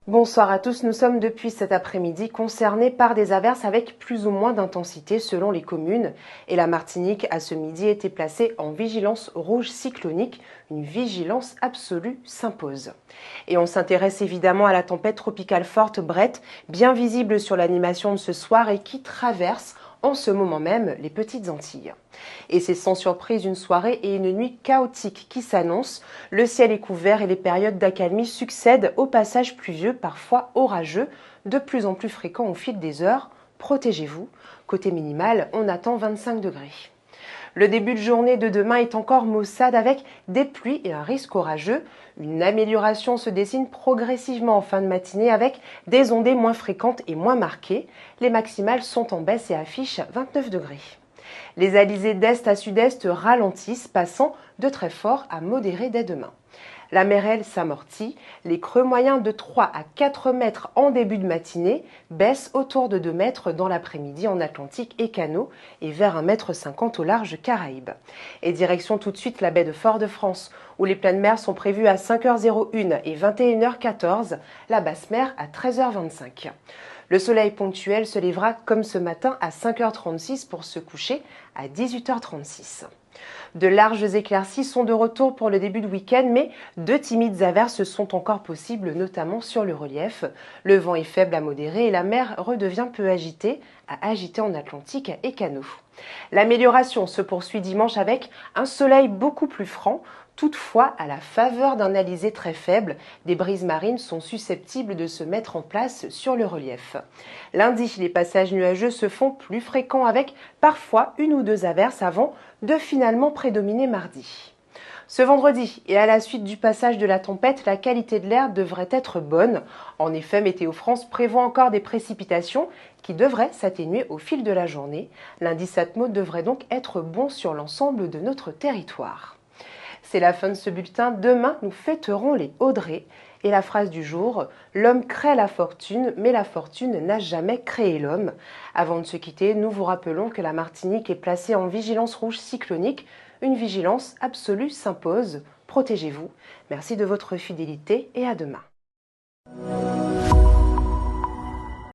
Bonsoir à tous, nous sommes depuis cet après-midi concernés par des averses avec plus ou moins d'intensité selon les communes et la Martinique a ce midi été placée en vigilance rouge cyclonique. Une vigilance absolue s'impose. Et on s'intéresse évidemment à la tempête tropicale forte Brett, bien visible sur l'animation de ce soir et qui traverse en ce moment même les Petites Antilles. Et c'est sans surprise une soirée et une nuit chaotiques qui s'annoncent. Le ciel est couvert et les périodes d'accalmie succèdent aux passages pluvieux, parfois orageux, de plus en plus fréquents au fil des heures. Protégez-vous. Côté minimal, on attend 25 degrés. Le début de journée de demain est encore maussade avec des pluies et un risque orageux. Une amélioration se dessine progressivement en fin de matinée avec des ondées moins fréquentes et moins marquées. Les maximales sont en baisse et affichent 29 degrés. Les alizés d'est à sud-est ralentissent, passant de très fort à modéré dès demain. La mer, elle, s'amortit. Les creux moyens de 3 à 4 mètres en début de matinée baissent autour de 2 mètres dans l'après-midi en Atlantique et Canaux et vers 1,50 m au large Caraïbes. Et direction tout de suite la baie de Fort-de-France où les pleines mers sont prévues à 5h01 et 21h14, la basse mer à 13h25. Le soleil ponctuel se lèvera comme ce matin à 5h36 pour se coucher à 18h36. De larges éclaircies sont de retour pour le début de week-end, mais de timides averses sont encore possibles, notamment sur le relief. Le vent est faible à modéré et la mer redevient peu agitée, à agiter en Atlantique et Canaux. L'amélioration se poursuit dimanche avec un soleil beaucoup plus franc. Toutefois, à la faveur d'un alizé très faible, des brises marines sont susceptibles de se mettre en place sur le relief. Lundi, les passages nuageux se font plus fréquents avec parfois une ou deux averses avant de finalement prédominer mardi. Ce vendredi, et à la suite du passage de la tempête, la qualité de l'air devrait être bonne. En effet, Météo France prévoit encore des précipitations qui devraient s'atténuer au fil de la journée. L'indice Atmo devrait donc être bon sur l'ensemble de notre territoire. C'est la fin de ce bulletin. Demain, nous fêterons les Audrey. Et la phrase du jour, l'homme crée la fortune, mais la fortune n'a jamais créé l'homme. Avant de se quitter, nous vous rappelons que la Martinique est placée en vigilance rouge cyclonique. Une vigilance absolue s'impose. Protégez-vous. Merci de votre fidélité et à demain.